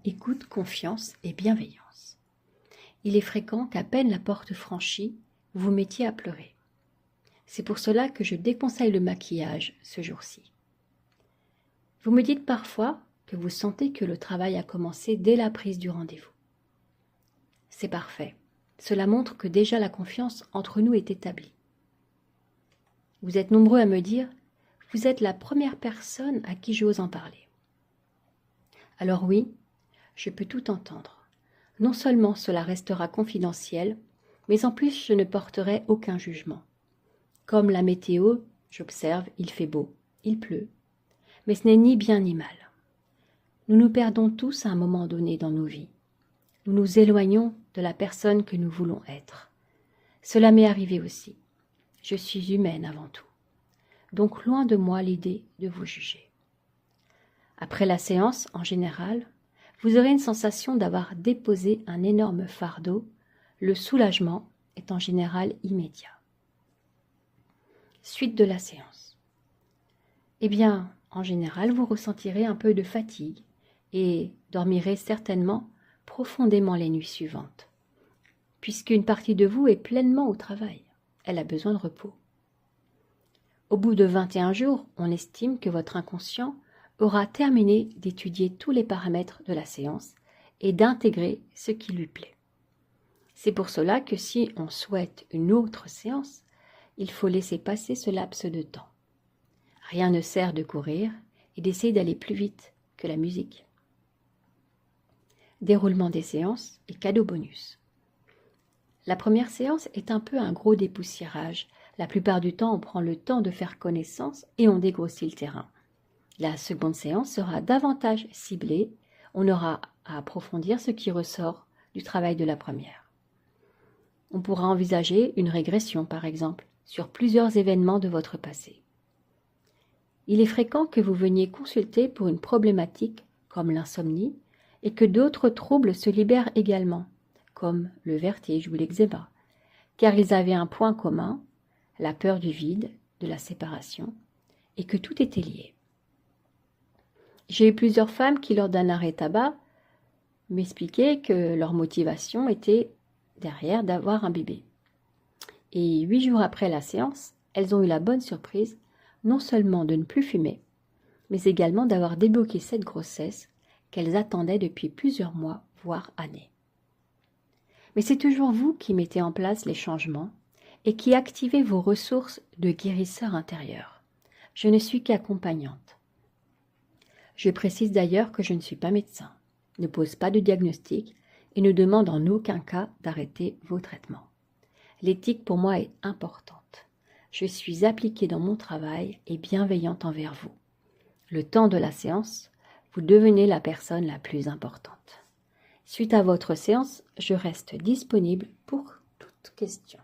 écoute, confiance et bienveillance. Il est fréquent qu'à peine la porte franchie, vous vous mettiez à pleurer. C'est pour cela que je déconseille le maquillage ce jour-ci. Vous me dites parfois que vous sentez que le travail a commencé dès la prise du rendez-vous. C'est parfait. Cela montre que déjà la confiance entre nous est établie. Vous êtes nombreux à me dire « Vous êtes la première personne à qui j'ose en parler ». Alors oui, je peux tout entendre. Non seulement cela restera confidentiel, mais en plus je ne porterai aucun jugement. Comme la météo, j'observe, il fait beau, il pleut. Mais ce n'est ni bien ni mal. Nous nous perdons tous à un moment donné dans nos vies. Nous nous éloignons de la personne que nous voulons être. Cela m'est arrivé aussi. Je suis humaine avant tout. Donc loin de moi l'idée de vous juger. Après la séance, en général, vous aurez une sensation d'avoir déposé un énorme fardeau. Le soulagement est en général immédiat. Suite de la séance. Eh bien, en général, vous ressentirez un peu de fatigue et dormirez certainement profondément les nuits suivantes, puisqu'une partie de vous est pleinement au travail. Elle a besoin de repos. Au bout de 21 jours, on estime que votre inconscient aura terminé d'étudier tous les paramètres de la séance et d'intégrer ce qui lui plaît. C'est pour cela que si on souhaite une autre séance, il faut laisser passer ce laps de temps. Rien ne sert de courir et d'essayer d'aller plus vite que la musique. Déroulement des séances et cadeau bonus. La première séance est un peu un gros dépoussiérage. La plupart du temps, on prend le temps de faire connaissance et on dégrossit le terrain. La seconde séance sera davantage ciblée. On aura à approfondir ce qui ressort du travail de la première. On pourra envisager une régression, par exemple, sur plusieurs événements de votre passé. Il est fréquent que vous veniez consulter pour une problématique comme l'insomnie et que d'autres troubles se libèrent également, comme le vertige ou l'eczéma, car ils avaient un point commun, la peur du vide, de la séparation, et que tout était lié. J'ai eu plusieurs femmes qui, lors d'un arrêt tabac, m'expliquaient que leur motivation était derrière d'avoir un bébé. Et 8 jours après la séance, elles ont eu la bonne surprise, non seulement de ne plus fumer, mais également d'avoir débloqué cette grossesse qu'elles attendaient depuis plusieurs mois, voire années. Mais c'est toujours vous qui mettez en place les changements et qui activez vos ressources de guérisseur intérieur. Je ne suis qu'accompagnante. Je précise d'ailleurs que je ne suis pas médecin, ne pose pas de diagnostic et ne demande en aucun cas d'arrêter vos traitements. L'éthique pour moi est importante. Je suis appliquée dans mon travail et bienveillante envers vous. Le temps de la séance, vous devenez la personne la plus importante. Suite à votre séance, je reste disponible pour toute question.